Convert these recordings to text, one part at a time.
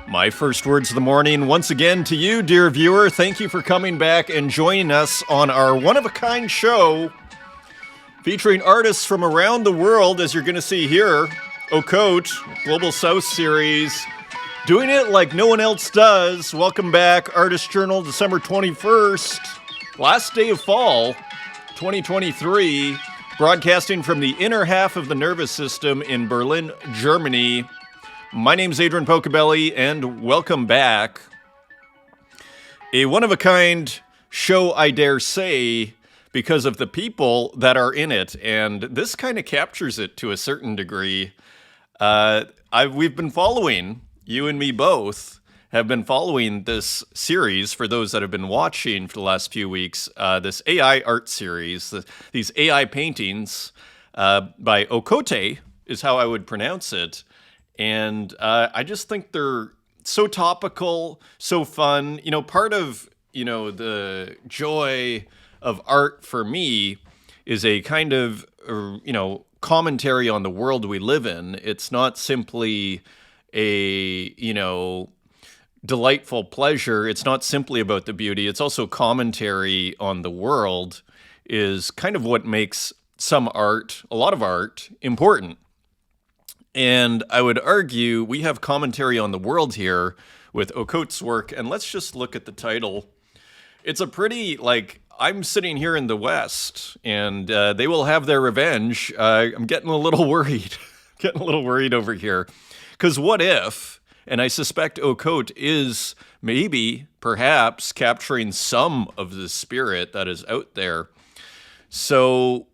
My first words of the morning, once again to you, dear viewer. Thank you for coming back and joining us on our one-of-a-kind show featuring artists from around the world, as you're going to see here. Ocote, Global South Series, doing it like no one else does. Welcome back, Artist Journal, December 21st, last day of fall, 2023, broadcasting from the inner half of the nervous system in Berlin, Germany. My name's Adrian Pocobelli, and welcome back. A one-of-a-kind show, I dare say, because of the people that are in it, and this kind of captures it to a certain degree. We've been following, you and me both, have been following this series, for those that have been watching for the last few weeks, this AI art series, these AI paintings by Ocote, is how I would pronounce it. And I just think they're so topical, so fun. You know, part of, the joy of art for me is a kind of, commentary on the world we live in. It's not simply a, delightful pleasure. It's not simply about the beauty. It's also commentary on the world is kind of what makes some art, a lot of art, important. And I would argue we have commentary on the world here with Ocote's work. And let's just look at the title. It's a pretty, I'm sitting here in the West, and they will have their revenge. I'm getting a little worried. Over here. Because what if, and I suspect Ocote is maybe, perhaps, capturing some of the spirit that is out there. So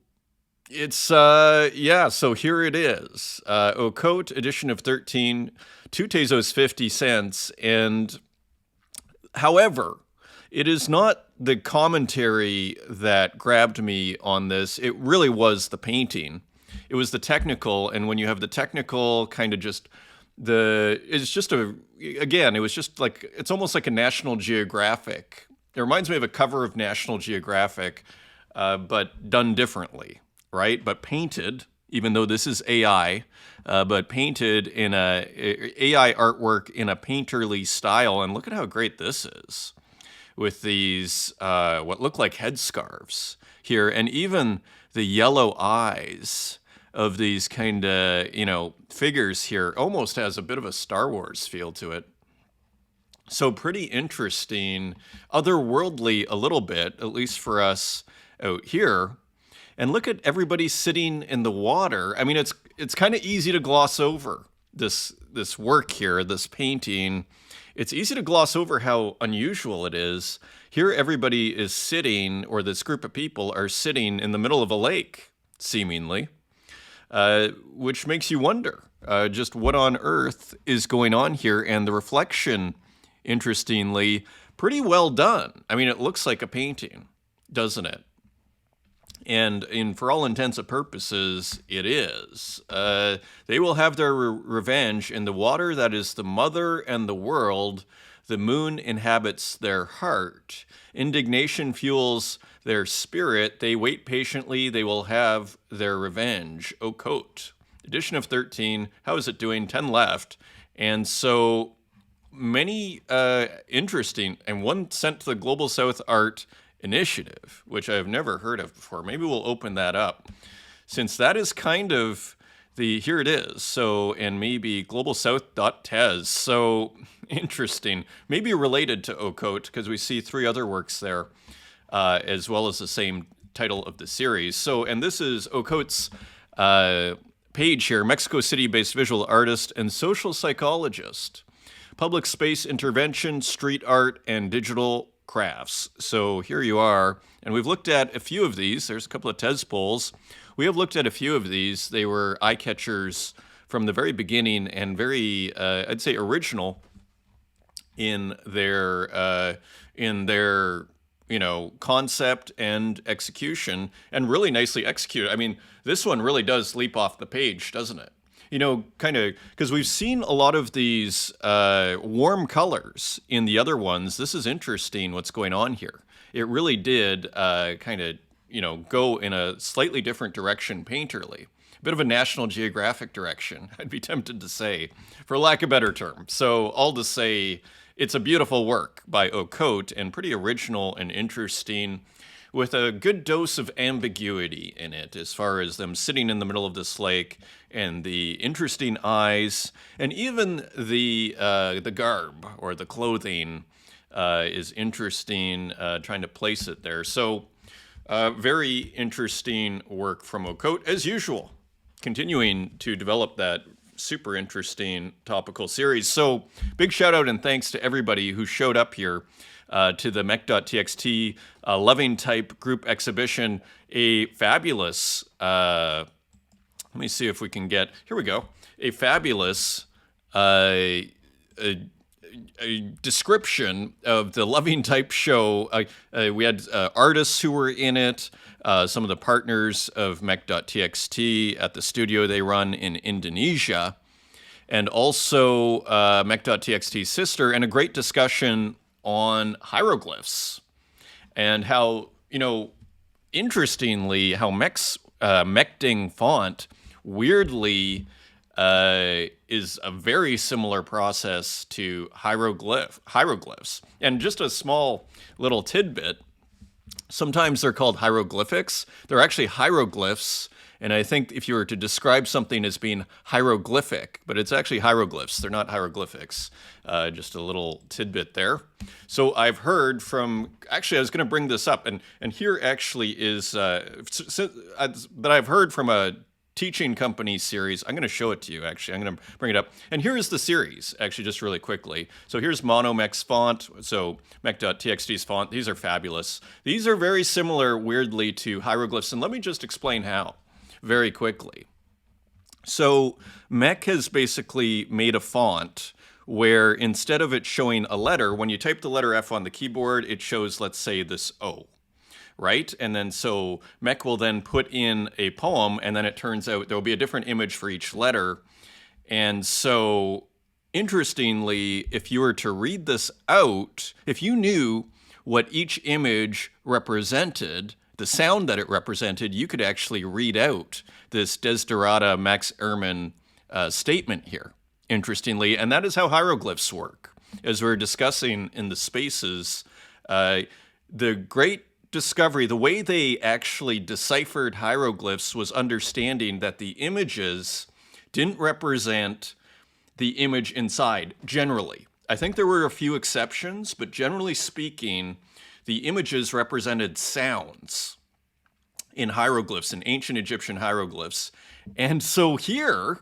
it's, so here it is. Ocote, edition of 13, 2 Tezos 50 cents. And however, it is not the commentary that grabbed me on this. It really was the painting. It was the technical, and when you have the technical kind of just it's almost like a National Geographic. It reminds me of a cover of National Geographic, but done differently. Right? But painted, even though this is AI, but painted in a AI artwork in a painterly style. And look at how great this is with these, what look like headscarves here. And even the yellow eyes of these kind of, figures here almost has a bit of a Star Wars feel to it. So pretty interesting, otherworldly a little bit, at least for us out here. And look at everybody sitting in the water. I mean, it's kind of easy to gloss over this work here, this painting. It's easy to gloss over how unusual it is. Here everybody is sitting, or this group of people are sitting in the middle of a lake, seemingly, which makes you wonder just what on earth is going on here. And the reflection, interestingly, pretty well done. I mean, it looks like a painting, doesn't it? And for all intents and purposes, it is. They will have their revenge in the water that is the mother and the world. The moon inhabits their heart. Indignation fuels their spirit. They wait patiently. They will have their revenge. Ocote, edition of 13. How is it doing? 10 left. And so many interesting, and one sent to the Global South Art Initiative, which I've never heard of before. Maybe we'll open that up, since that is kind of here it is. So, and maybe globalsouth.tez. So interesting. Maybe related to Ocote, because we see 3 other works there, as well as the same title of the series. So, and this is Ocote's page here, Mexico City-based visual artist and social psychologist, public space intervention, street art, and digital crafts. So here you are, and we've looked at a few of these. There's a couple of Tez polls. We have looked at a few of these. They were eye catchers from the very beginning, and very, I'd say, original in their concept and execution, and really nicely executed. I mean, this one really does leap off the page, doesn't it? Kind of, because we've seen a lot of these warm colors in the other ones. This is interesting what's going on here. It really did kind of, go in a slightly different direction painterly. bit of a National Geographic direction, I'd be tempted to say, for lack of a better term. So all to say, it's a beautiful work by Ocote and pretty original and interesting, with a good dose of ambiguity in it, as far as them sitting in the middle of this lake and the interesting eyes, and even the garb or the clothing is interesting, trying to place it there. So very interesting work from Ocote, as usual, continuing to develop that super interesting topical series. So big shout out and thanks to everybody who showed up here to the mech.txt Loving Type group exhibition. A fabulous, let me see if we can get, here we go, a fabulous a description of the Loving Type show. We had artists who were in it, some of the partners of mech.txt at the studio they run in Indonesia, and also mech.txt's sister, and a great discussion on hieroglyphs and how, interestingly, how Mechting font weirdly is a very similar process to hieroglyphs. And just a small little tidbit, sometimes they're called hieroglyphics. They're actually hieroglyphs. And I think if you were to describe something as being hieroglyphic, but it's actually hieroglyphs, they're not hieroglyphics. Just a little tidbit there. So I've heard from, actually I was going to bring this up, and here actually is, that I've heard from a teaching company series. I'm going to show it to you, actually. I'm going to bring it up. And here is the series, actually, just really quickly. So here's Monomech's font, so mech.txt's font. These are fabulous. These are very similar, weirdly, to hieroglyphs, and let me just explain how very quickly. So Mech has basically made a font where instead of it showing a letter, when you type the letter F on the keyboard, it shows, let's say, this O, right? And then so Mech will then put in a poem, and then it turns out there will be a different image for each letter. And so interestingly, if you were to read this out, if you knew what each image represented, the sound that it represented, you could actually read out this Desiderata Max Ehrmann statement here, interestingly. And that is how hieroglyphs work. As we're discussing in the spaces, the great discovery, the way they actually deciphered hieroglyphs was understanding that the images didn't represent the image inside, generally. I think there were a few exceptions, but generally speaking, the images represented sounds in hieroglyphs, in ancient Egyptian hieroglyphs. And so here,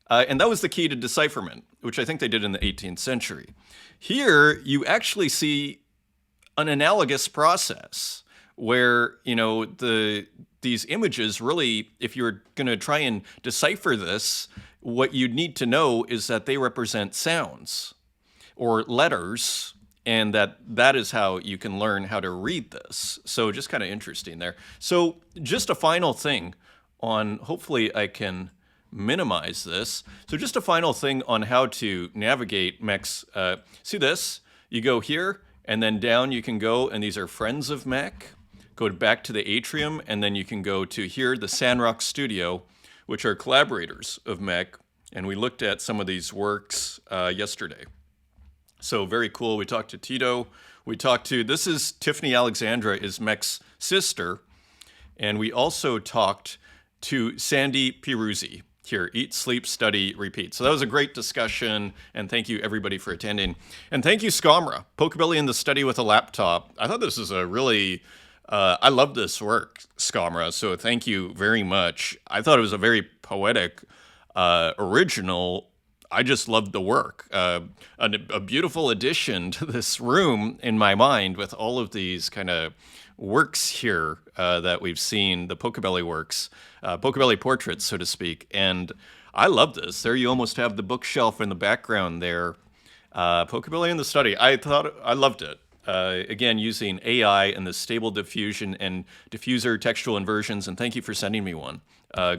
and that was the key to decipherment, which I think they did in the 18th century. Here, you actually see an analogous process where, these images really, if you're going to try and decipher this, what you need to know is that they represent sounds or letters, and that is how you can learn how to read this. So just kind of interesting there. So just a final thing on, hopefully I can minimize this. So just a final thing on how to navigate Mech's, see this? You go here, and then down you can go, and these are friends of Mech. Go back to the atrium, and then you can go to here, the Sandrock Studio, which are collaborators of Mech. And we looked at some of these works yesterday. So very cool. We talked to Tito. We talked to, this is Tiffany Alexandra, is Mech's sister. And we also talked to Sandy Piruzzi here, Eat, Sleep, Study, Repeat. So that was a great discussion, and thank you everybody for attending. And thank you, Scamra, Pocobelli in the Study with a Laptop. I thought this was a really, I love this work, Scamra, so thank you very much. I thought it was a very poetic, original. I just loved the work. A beautiful addition to this room in my mind with all of these kind of works here that we've seen, the Pocobelli works, Pocobelli portraits, so to speak. And I love this. There you almost have the bookshelf in the background there. Pocobelli in the Study. I loved it. Again, using AI and the stable diffusion and diffuser textual inversions. And thank you for sending me one.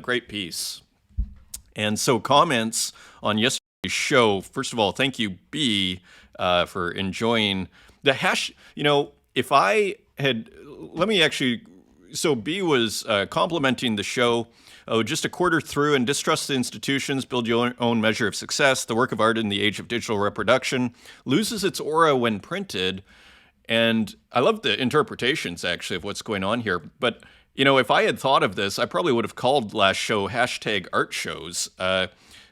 Great piece. And so comments on yesterday's show. First of all, thank you, B, for enjoying the hash. If I had, let me actually so B was complimenting the show. Oh, just a quarter through, and distrust the institutions, build your own measure of success. The work of art in the age of digital reproduction loses its aura when printed. And I love the interpretations, actually, of what's going on here. But, you know, if I had thought of this, I probably would have called last show #ArtShows.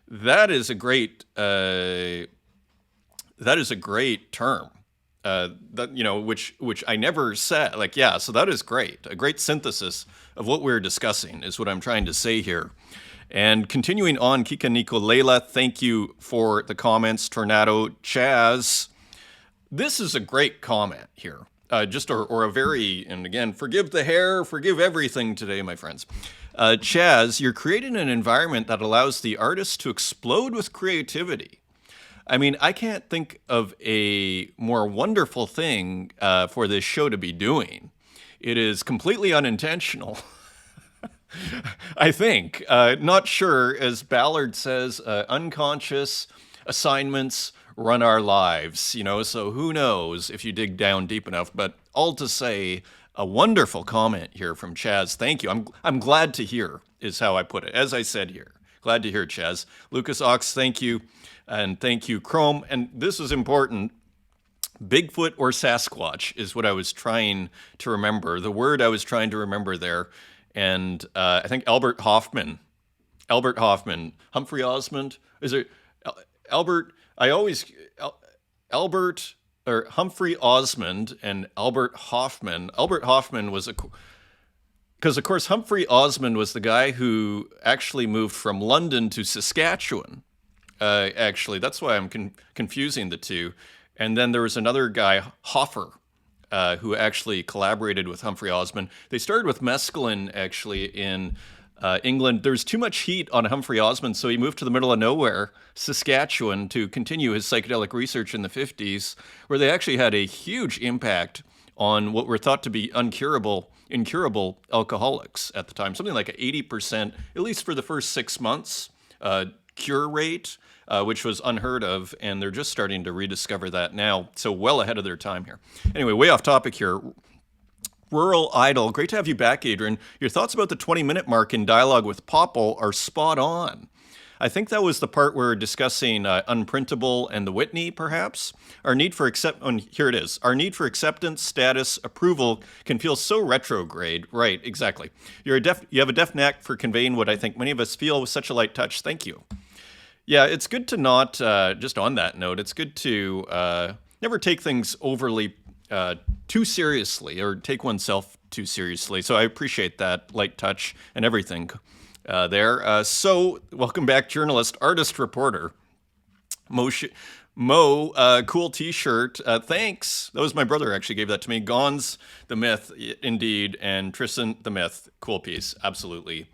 That is a great term. That, you know, which I never said. Like, yeah, so that is great. A great synthesis of what we're discussing is what I'm trying to say here. And continuing on, Kika Nicolela, thank you for the comments. Tornado, Chaz. This is a great comment here. Or a very, and again, forgive the hair, forgive everything today, my friends. Chaz, you're creating an environment that allows the artist to explode with creativity. I mean, I can't think of a more wonderful thing for this show to be doing. It is completely unintentional. I think. Not sure, as Ballard says, unconscious assignments run our lives, you know, so who knows if you dig down deep enough. But all to say, a wonderful comment here from Chaz. Thank you. I'm glad to hear, is how I put it. As I said here, glad to hear, Chaz. Lucas Ox, thank you. And thank you, Chrome. And this is important. Bigfoot or Sasquatch is what I was trying to remember. The word I was trying to remember there. And I think Albert Hoffman, Humphrey Osmond, is it Albert? Albert or Humphrey Osmond and Albert Hoffman. Albert Hoffman was because of course Humphrey Osmond was the guy who actually moved from London to Saskatchewan. Actually, that's why I'm confusing the two. And then there was another guy, Hoffer, who actually collaborated with Humphrey Osmond. They started with mescaline, actually, in England. There was too much heat on Humphrey Osmond, so he moved to the middle of nowhere, Saskatchewan, to continue his psychedelic research in the 50s, where they actually had a huge impact on what were thought to be incurable alcoholics at the time. Something like 80%, at least for the first 6 months, cure rate, which was unheard of, and they're just starting to rediscover that now. So well ahead of their time here. Anyway, way off topic here. Rural Idol, great to have you back, Adrian. Your thoughts about the 20-minute mark in dialogue with Popple are spot on. I think that was the part where we're discussing Unprintable and the Whitney, perhaps. Our need for here it is. Our need for acceptance, status, approval can feel so retrograde. Right, exactly. You have a deft knack for conveying what I think many of us feel with such a light touch. Thank you. Yeah, it's good to not, just on that note, it's good to never take things overly too seriously or take oneself too seriously. So I appreciate that light touch and everything there. So welcome back, journalist, artist, reporter. Mo, cool t-shirt. Thanks. That was my brother actually gave that to me. Gons, the myth, indeed. And Tristan, the myth. Cool piece. Absolutely.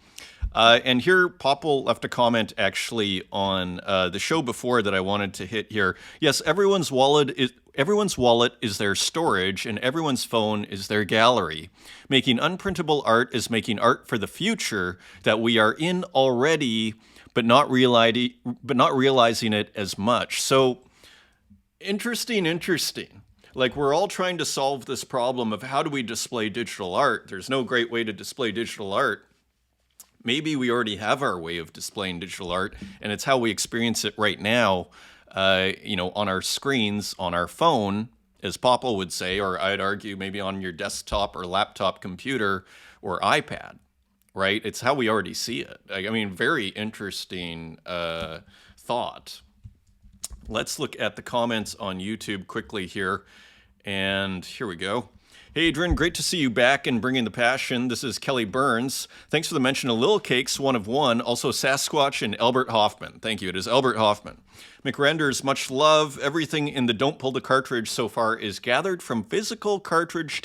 And here, Popple left a comment actually on the show before that I wanted to hit here. Yes, everyone's wallet is their storage, and everyone's phone is their gallery. Making unprintable art is making art for the future that we are in already, but not realizing it as much. So, interesting. Like, we're all trying to solve this problem of how do we display digital art. There's no great way to display digital art. Maybe we already have our way of displaying digital art, and it's how we experience it right now, on our screens, on our phone, as Popple would say, or I'd argue maybe on your desktop or laptop computer or iPad, right? It's how we already see it. I mean, very interesting thought. Let's look at the comments on YouTube quickly here, and here we go. Hey, Adrian, great to see you back and bringing the passion. This is Kelly Burns. Thanks for the mention of Lil Cakes, one of one, also Sasquatch and Albert Hoffman. Thank you. It is Albert Hoffman. McRenders, much love. Everything in the Don't Pull the Cartridge so far is gathered from physical cartridge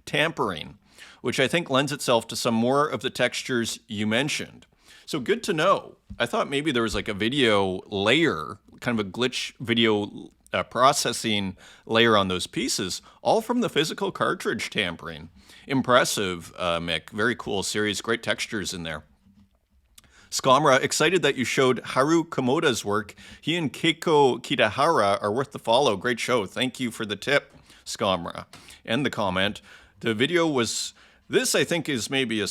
tampering, which I think lends itself to some more of the textures you mentioned. So good to know. I thought maybe there was like a video layer, kind of a glitch video processing layer on those pieces, all from the physical cartridge tampering. Impressive, Mick. Very cool series. Great textures in there. Skamra, excited that you showed Haru Komoda's work. He and Keiko Kitahara are worth the follow. Great show. Thank you for the tip, Skamra. And the comment. The video was This, I think, is maybe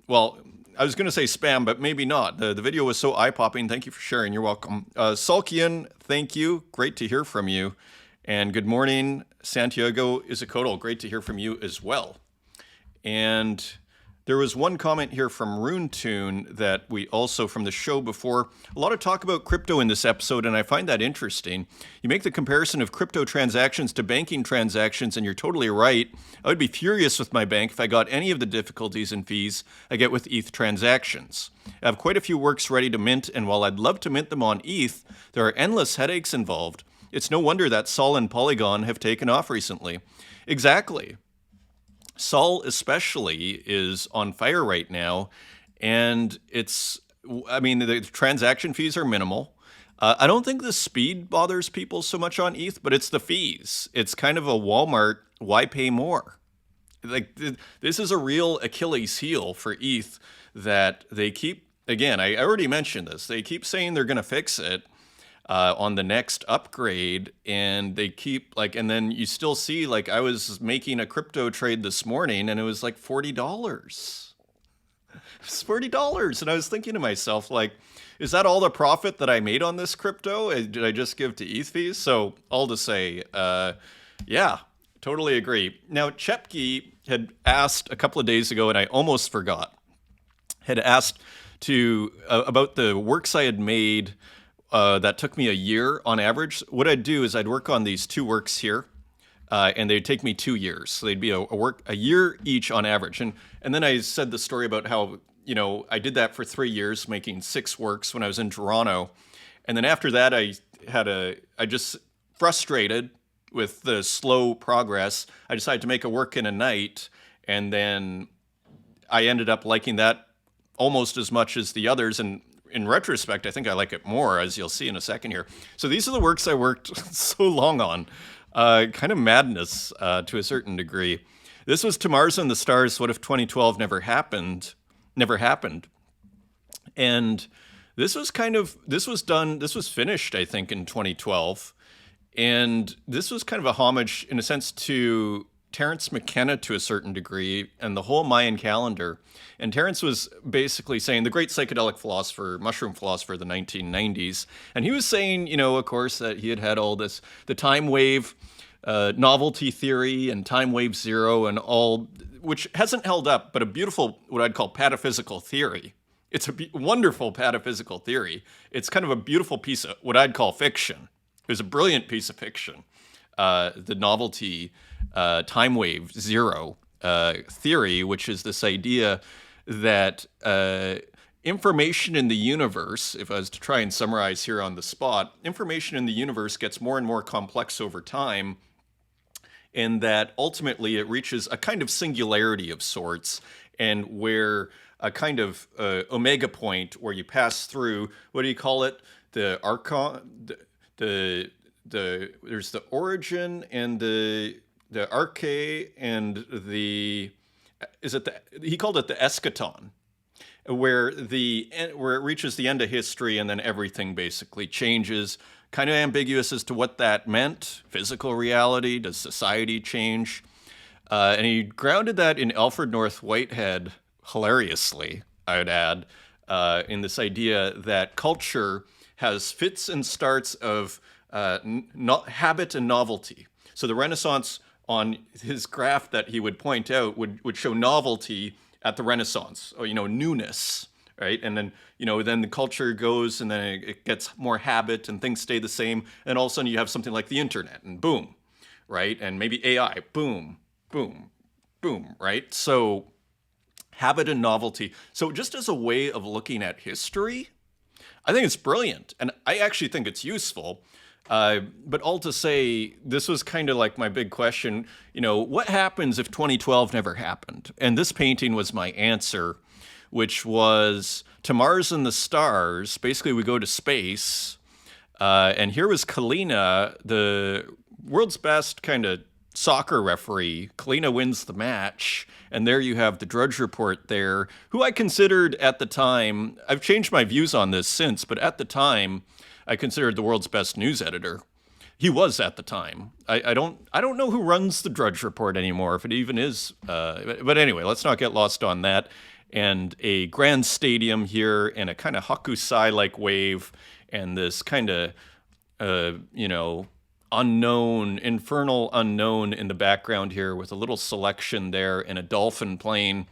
well, I was going to say spam, but maybe not. The video was so eye-popping. Thank you for sharing. You're welcome. Sulkian, thank you. Great to hear from you. And good morning, Santiago Isacotl. Great to hear from you as well. And there was one comment here from Runte that we also, from the show before, a lot of talk about crypto in this episode, and I find that interesting. You make the comparison of crypto transactions to banking transactions, and you're totally right. I would be furious with my bank if I got any of the difficulties and fees I get with ETH transactions. I have quite a few works ready to mint, and while I'd love to mint them on ETH, there are endless headaches involved. It's no wonder that Sol and Polygon have taken off recently. Exactly. Sol especially is on fire right now, and the transaction fees are minimal. I don't think the speed bothers people so much on ETH, but it's the fees. It's kind of a Walmart, why pay more? Like, this is a real Achilles heel for ETH that they keep, again, I already mentioned this, they keep saying they're going to fix it. On the next upgrade, and they keep and then you still see, I was making a crypto trade this morning and it was like $40. It's $40. And I was thinking to myself, is that all the profit that I made on this crypto? Did I just give to ETH fees? So all to say, yeah, totally agree. Now, Chepke had asked a couple of days ago, and I almost forgot, had asked about the works I had made that took me a year on average. What I'd do is I'd work on these two works here, and they'd take me 2 years. So they'd be a year each on average. And then I said the story about how, I did that for 3 years, making 6 works when I was in Toronto. And then after that, I just frustrated with the slow progress. I decided to make a work in a night, and then I ended up liking that almost as much as the others. And in retrospect, I think I like it more, as you'll see in a second here. So these are the works I worked so long on. Kind of madness to a certain degree. This was Tamar's and the Stars, What If 2012 Never Happened? And this was finished, I think, in 2012. And this was kind of a homage, in a sense, to Terence McKenna to a certain degree, and the whole Mayan calendar. And Terence was basically saying, the great psychedelic philosopher, mushroom philosopher of the 1990s, and he was saying, of course, that he had all this, the time wave novelty theory and time wave zero and all, which hasn't held up, but a beautiful, what I'd call pataphysical theory. It's a wonderful pataphysical theory. It's kind of a beautiful piece of what I'd call fiction. It was a brilliant piece of fiction. The novelty time wave zero theory, which is this idea that information in the universe, if I was to try and summarize here on the spot, information in the universe gets more and more complex over time, and that ultimately it reaches a kind of singularity of sorts, and where a kind of omega point where you pass through, what do you call it? The archon, there's the origin and the arche and he called it the eschaton, where it reaches the end of history and then everything basically changes. Kind of ambiguous as to what that meant. Physical reality, does society change? And he grounded that in Alfred North Whitehead, hilariously, I would add, in this idea that culture has fits and starts of habit and novelty. So the Renaissance, on his graph that he would point out, would show novelty at the Renaissance, or, newness, right? And then, then the culture goes, and then it gets more habit, and things stay the same, and all of a sudden you have something like the internet, and boom, right? And maybe AI, boom, boom, boom, right? So habit and novelty. So just as a way of looking at history, I think it's brilliant, and I actually think it's useful. But all to say, this was kind of like my big question, what happens if 2012 never happened? And this painting was my answer, which was Tamar's and the Stars. Basically, we go to space, and here was Kalina, the world's best kind of soccer referee. Kalina wins the match, and there you have the Drudge Report there, who I considered at the time, I've changed my views on this since, but at the time, I considered the world's best news editor. He was at the time. I don't know who runs the Drudge Report anymore, if it even is. But anyway, let's not get lost on that. And a grand stadium here, and a kind of Hakusai-like wave, and this kind of unknown, infernal unknown in the background here, with a little selection there, and a dolphin plane.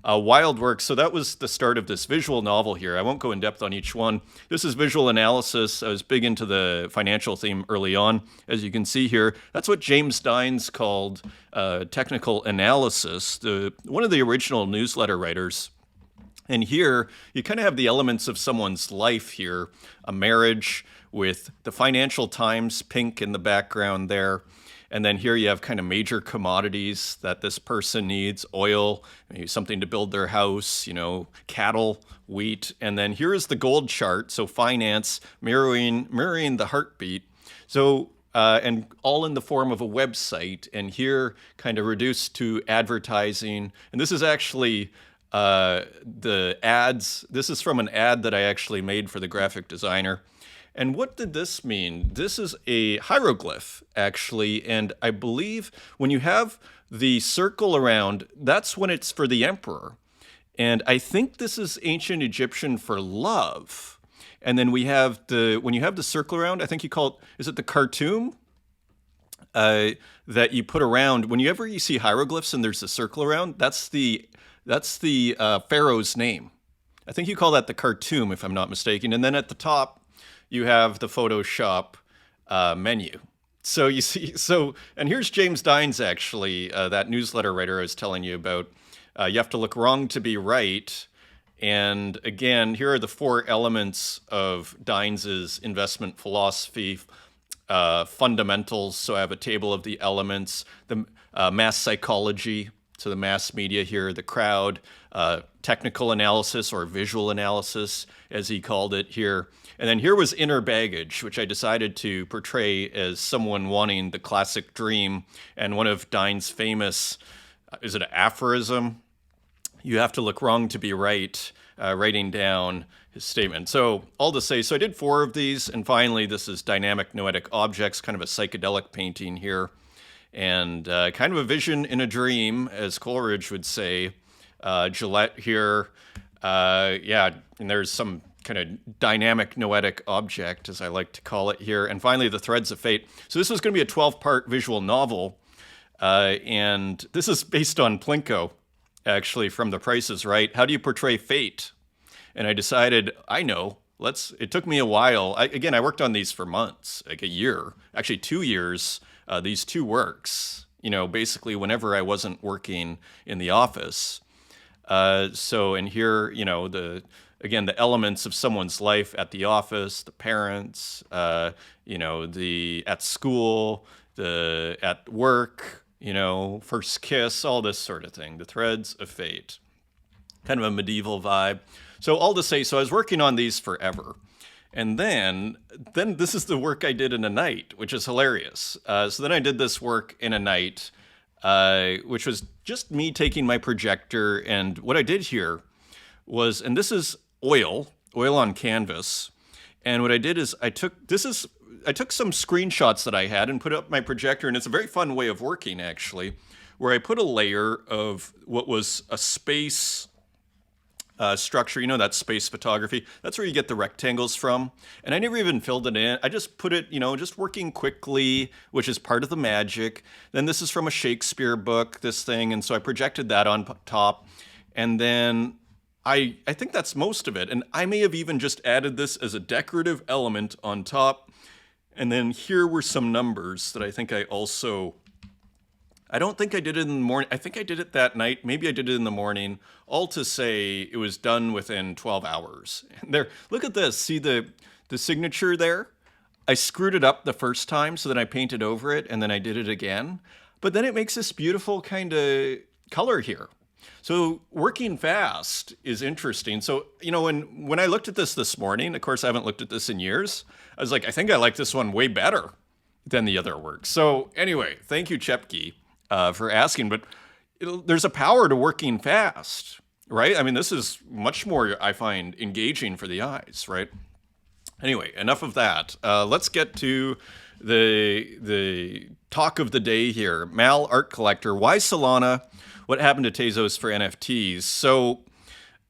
Wild work. So that was the start of this visual novel here. I won't go in depth on each one. This is visual analysis. I was big into the financial theme early on, as you can see here. That's what James Dines called technical analysis, one of the original newsletter writers. And here, you kind of have the elements of someone's life here, a marriage with the Financial Times pink in the background there. And then here you have kind of major commodities that this person needs: oil, maybe something to build their house, cattle, wheat. And then here is the gold chart, so finance, mirroring the heartbeat. So, and all in the form of a website. And here, kind of reduced to advertising. And this is actually the ads. This is from an ad that I actually made for the graphic designer. And what did this mean? This is a hieroglyph, actually, and I believe when you have the circle around, that's when it's for the emperor. And I think this is ancient Egyptian for love. And then we have when you have the circle around, I think you call it, is it the Khartoum? That you put around, whenever you see hieroglyphs and there's a circle around, that's the pharaoh's name. I think you call that the Khartoum, if I'm not mistaken. And then at the top, you have the Photoshop menu. So you see, and here's James Dines, actually, that newsletter writer I was telling you about. You have to look wrong to be right. And again, here are the 4 elements of Dines's investment philosophy, fundamentals. So I have a table of the elements, the mass psychology, so the mass media here, the crowd, technical analysis or visual analysis, as he called it here. And then here was inner baggage, which I decided to portray as someone wanting the classic dream. And one of Dine's famous, is it an aphorism? You have to look wrong to be right, writing down his statement. So all to say, so I did 4 of these. And finally, this is dynamic noetic objects, kind of a psychedelic painting here. And kind of a vision in a dream, as Coleridge would say. Gillette here. And there's some kind of dynamic noetic object, as I like to call it here. And finally, the Threads of Fate. So this was going to be a 12-part visual novel. And this is based on Plinko, actually, from The Price is Right. How do you portray fate? And I decided, it took me a while. I worked on these for months, like a year, actually 2 years, these 2 works, basically whenever I wasn't working in the office. And here, the elements of someone's life at the office, the parents, at school, at work, first kiss, all this sort of thing. The Threads of Fate, kind of a medieval vibe. So all to say, so I was working on these forever. And then this is the work I did in a night, which is hilarious. So then I did this work in a night, which was just me taking my projector. And what I did here was, and this is oil on canvas. And what I did is I took some screenshots that I had and put up my projector. And it's a very fun way of working, actually, where I put a layer of what was a space structure, that space photography. That's where you get the rectangles from. And I never even filled it in. I just put it, just working quickly, which is part of the magic. Then this is from a Shakespeare book, this thing. And so I projected that on top. And then I think that's most of it. And I may have even just added this as a decorative element on top. And then here were some numbers that I think I don't think I did it in the morning. I think I did it that night. Maybe I did it in the morning. All to say, it was done within 12 hours. And there, look at this. See the signature there? I screwed it up the first time, so then I painted over it, and then I did it again. But then it makes this beautiful kind of color here. So working fast is interesting. So, when I looked at this morning, of course, I haven't looked at this in years. I was like, I think I like this one way better than the other work. So anyway, thank you, Chepke, for asking. But there's a power to working fast, right? I mean, this is much more, I find, engaging for the eyes, right? Anyway, enough of that. Let's get to the talk of the day here. Mal Art Collector. Why Solana? What happened to Tezos for NFTs? So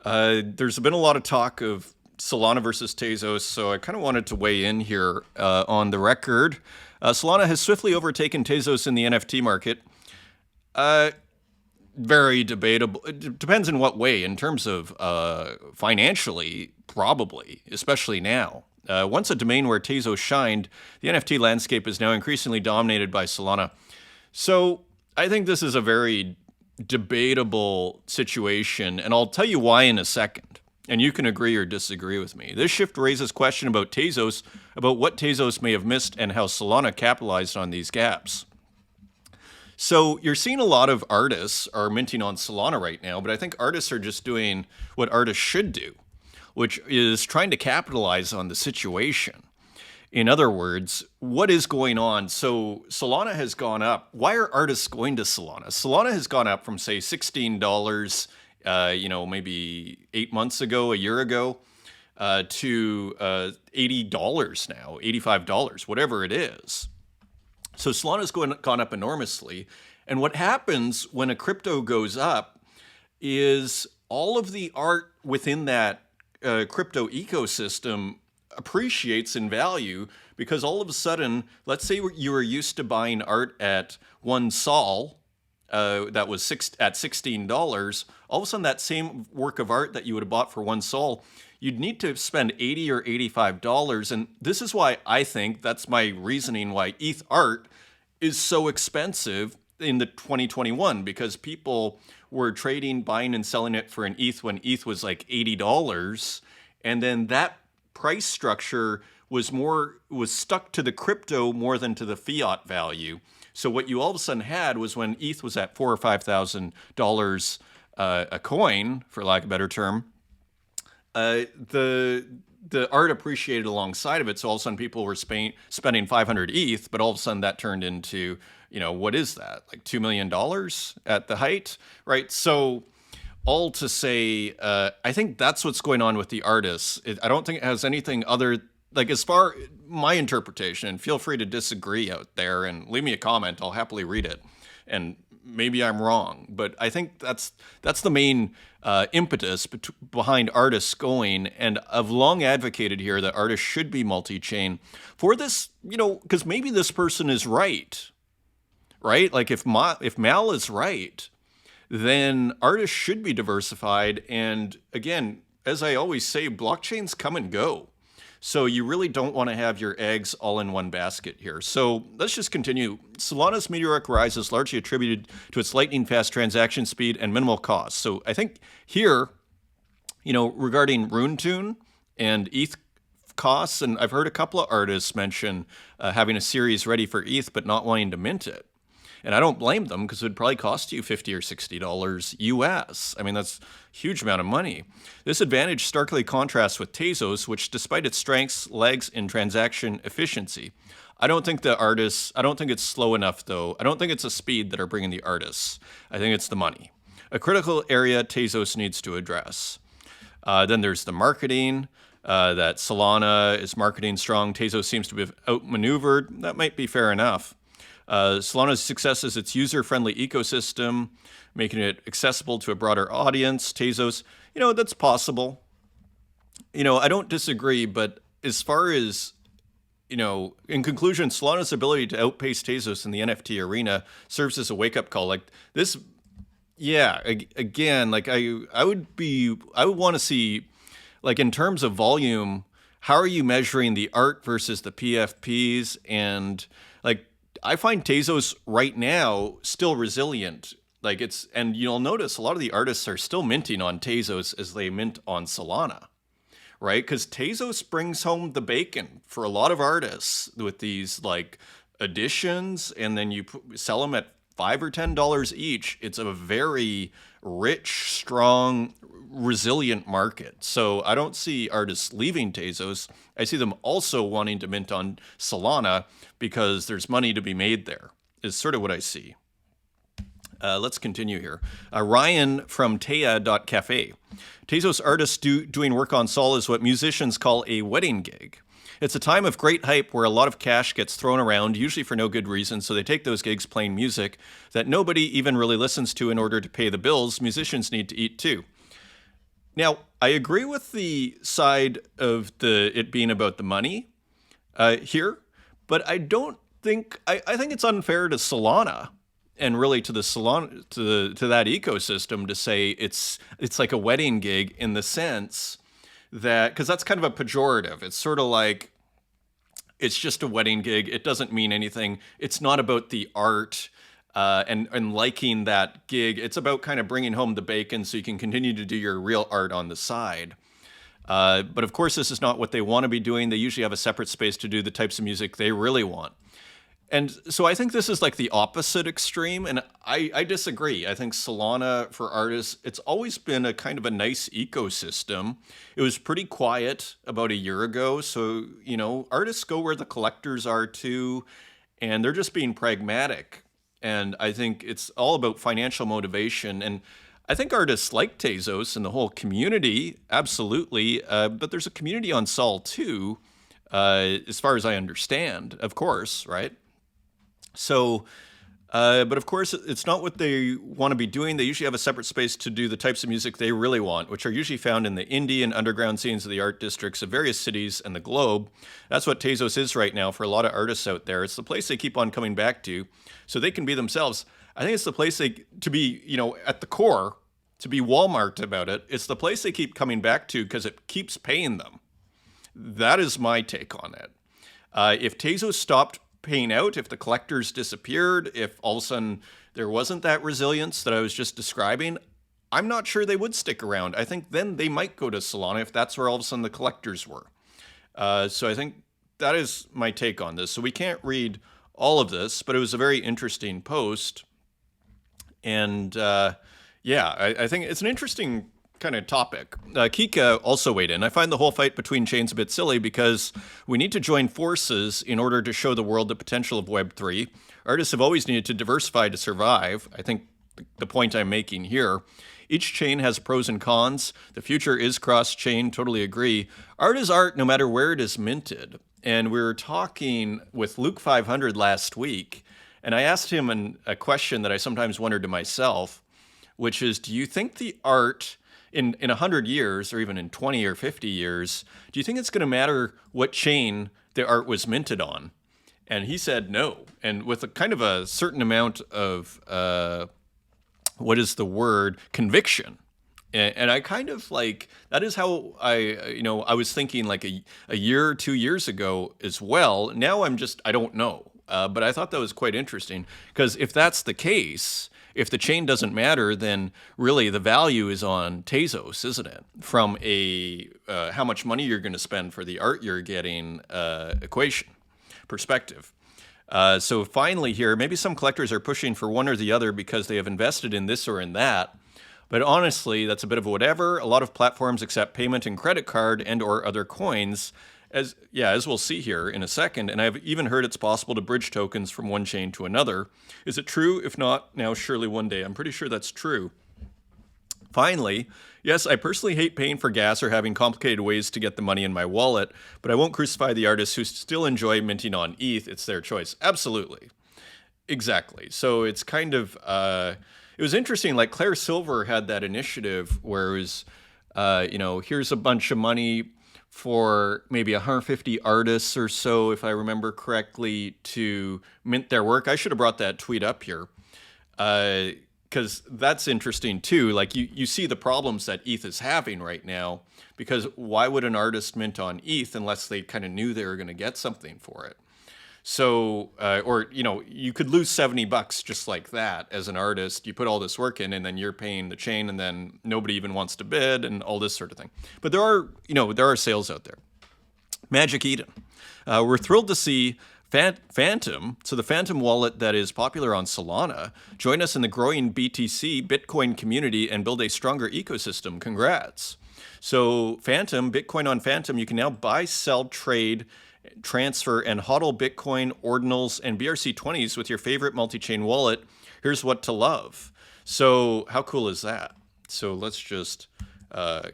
there's been a lot of talk of Solana versus Tezos, so I kind of wanted to weigh in here on the record. Solana has swiftly overtaken Tezos in the NFT market. Very debatable. It depends in what way. In terms of financially, probably, especially now. Once a domain where Tezos shined, the NFT landscape is now increasingly dominated by Solana. So I think this is a very debatable situation, and I'll tell you why in a second. And you can agree or disagree with me. This shift raises question about Tezos, about what Tezos may have missed and how Solana capitalized on these gaps. So you're seeing a lot of artists are minting on Solana right now, but I think artists are just doing what artists should do, which is trying to capitalize on the situation. In other words, what is going on? So Solana has gone up. Why are artists going to Solana? Solana has gone up from, say, $16, maybe 8 months ago, a year ago, to $80 now, $85, whatever it is. So Solana's gone up enormously. And what happens when a crypto goes up is all of the art within that crypto ecosystem appreciates in value, because all of a sudden, let's say you were used to buying art at 1 sol, that was at $16. All of a sudden, that same work of art that you would have bought for 1 sol, you'd need to spend $80 or $85. And this is why I think, that's my reasoning why ETH art is so expensive in the 2021, because people were trading, buying and selling it for an ETH when ETH was like $80. And then that price structure was stuck to the crypto more than to the fiat value. So what you all of a sudden had was, when ETH was at $4,000 or $5,000 a coin, for lack of a better term, the art appreciated alongside of it. So all of a sudden people were spending 500 ETH, but all of a sudden that turned into, what is that? Like $2 million at the height, right? So all to say, I think that's what's going on with the artists. I don't think it has anything other, like, as far my interpretation, and feel free to disagree out there and leave me a comment. I'll happily read it. And maybe I'm wrong, but I think that's the main impetus behind artists going. And I've long advocated here that artists should be multi-chain for this, because maybe this person is right? Like if Mal is right, then artists should be diversified. And again, as I always say, blockchains come and go. So you really don't want to have your eggs all in one basket here. So let's just continue. Solana's meteoric rise is largely attributed to its lightning-fast transaction speed and minimal cost. So I think here, regarding Runte and ETH costs, and I've heard a couple of artists mention having a series ready for ETH but not wanting to mint it. And I don't blame them, because it would probably cost you $50 or $60 US. I mean, that's a huge amount of money. This advantage starkly contrasts with Tezos, which, despite its strengths, lags in transaction efficiency. I don't think it's slow enough, though. I don't think it's the speed that are bringing the artists. I think it's the money. A critical area Tezos needs to address. Then there's the marketing, that Solana is marketing strong. Tezos seems to be outmaneuvered. That might be fair enough. Solana's success is its user-friendly ecosystem, making it accessible to a broader audience. Tezos, that's possible. I don't disagree, but as far as, in conclusion, Solana's ability to outpace Tezos in the NFT arena serves as a wake-up call. Like this, again, like I would want to see, like, in terms of volume, how are you measuring the art versus the PFPs? And like, I find Tezos right now still resilient. And you'll notice a lot of the artists are still minting on Tezos as they mint on Solana, right? Because Tezos brings home the bacon for a lot of artists with these like editions, and then you sell them at $5 or $10 each. It's a very rich, strong, resilient market. So I don't see artists leaving Tezos. I see them also wanting to mint on Solana because there's money to be made there, is sort of what I see. Let's continue here. Ryan from Taya.cafe. Tezos artists doing work on Sol is what musicians call a wedding gig. It's a time of great hype where a lot of cash gets thrown around, usually for no good reason, so they take those gigs playing music that nobody even really listens to in order to pay the bills. Musicians need to eat too. Now, I agree with the side of it being about the money here, but I don't think I think it's unfair to Solana and really to the Solana to that ecosystem to say it's like a wedding gig in the sense that, because that's kind of a pejorative. It's sort of like it's just a wedding gig. It doesn't mean anything. It's not about the art and liking that gig. It's about kind of bringing home the bacon so you can continue to do your real art on the side. But of course, this is not what they want to be doing. They usually have a separate space to do the types of music they really want. And so I think this is like the opposite extreme, and I disagree. I think Solana for artists, it's always been a kind of a nice ecosystem. It was pretty quiet about a year ago, so, artists go where the collectors are too, and they're just being pragmatic. And I think it's all about financial motivation. And I think artists like Tezos and the whole community, absolutely, but there's a community on Sol too, as far as I understand, of course, right? So, but of course, it's not what they want to be doing. They usually have a separate space to do the types of music they really want, which are usually found in the indie and underground scenes of the art districts of various cities and the globe. That's what Tezos is right now for a lot of artists out there. It's the place they keep on coming back to so they can be themselves. I think it's the place to be, at the core, to be Walmart about it. It's the place they keep coming back to because it keeps paying them. That is my take on it. If Tezos stopped paying out, if the collectors disappeared, if all of a sudden there wasn't that resilience that I was just describing, I'm not sure they would stick around. I think then they might go to Solana if that's where all of a sudden the collectors were. So I think that is my take on this. So we can't read all of this, but it was a very interesting post. And I think it's an interesting kind of topic. Kika also weighed in. I find the whole fight between chains a bit silly because we need to join forces in order to show the world the potential of Web3. Artists have always needed to diversify to survive. I think the point I'm making here. Each chain has pros and cons. The future is cross-chain, totally agree. Art is art no matter where it is minted. And we were talking with Luke 500 last week, and I asked him a question that I sometimes wondered to myself, which is, do you think the art in 100 years, or even in 20 or 50 years, do you think it's going to matter what chain the art was minted on? And he said no. And with a kind of a certain amount of, conviction. And I kind of like, that is how I was thinking like a year or 2 years ago as well. Now I don't know. But I thought that was quite interesting because if that's the case, if the chain doesn't matter, then really the value is on Tezos, isn't it? From a how much money you're going to spend for the art you're getting equation perspective. So finally here, maybe some collectors are pushing for one or the other because they have invested in this or in that. But honestly, that's a bit of whatever. A lot of platforms accept payment and credit card and or other coins. As we'll see here in a second, and I've even heard it's possible to bridge tokens from one chain to another. Is it true? If not, now surely one day. I'm pretty sure that's true. Finally, yes, I personally hate paying for gas or having complicated ways to get the money in my wallet, but I won't crucify the artists who still enjoy minting on ETH. It's their choice. Absolutely. Exactly. So it's kind of, it was interesting, like Claire Silver had that initiative where it was, here's a bunch of money for maybe 150 artists or so, if I remember correctly, to mint their work. I should have brought that tweet up here because that's interesting too. Like you see the problems that ETH is having right now, because why would an artist mint on ETH unless they kind of knew they were going to get something for it? So, you could lose $70 just like that as an artist. You put all this work in and then you're paying the chain and then nobody even wants to bid and all this sort of thing. But there are sales out there. Magic Eden. We're thrilled to see Phantom, so the Phantom wallet that is popular on Solana, join us in the growing BTC Bitcoin community and build a stronger ecosystem. Congrats. So Phantom, Bitcoin on Phantom, you can now buy, sell, trade, transfer, and hodl Bitcoin, ordinals, and BRC20s with your favorite multi-chain wallet. Here's what to love. So how cool is that? So let's just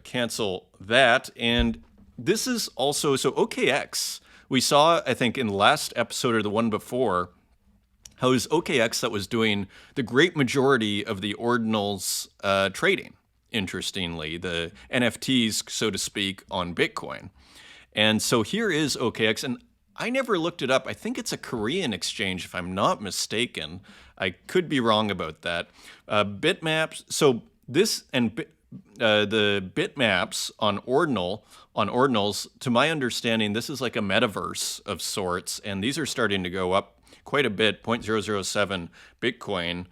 cancel that. And this is also, so OKX we saw, I think, in the last episode or the one before, how it was OKX that was doing the great majority of the ordinals trading, interestingly, the NFTs, so to speak, on Bitcoin. And so here is OKX, and I never looked it up. I think it's a Korean exchange, if I'm not mistaken. I could be wrong about that. Bitmaps, so this and the bitmaps on ordinals, to my understanding, this is like a metaverse of sorts, and these are starting to go up quite a bit, 0.007 Bitcoin.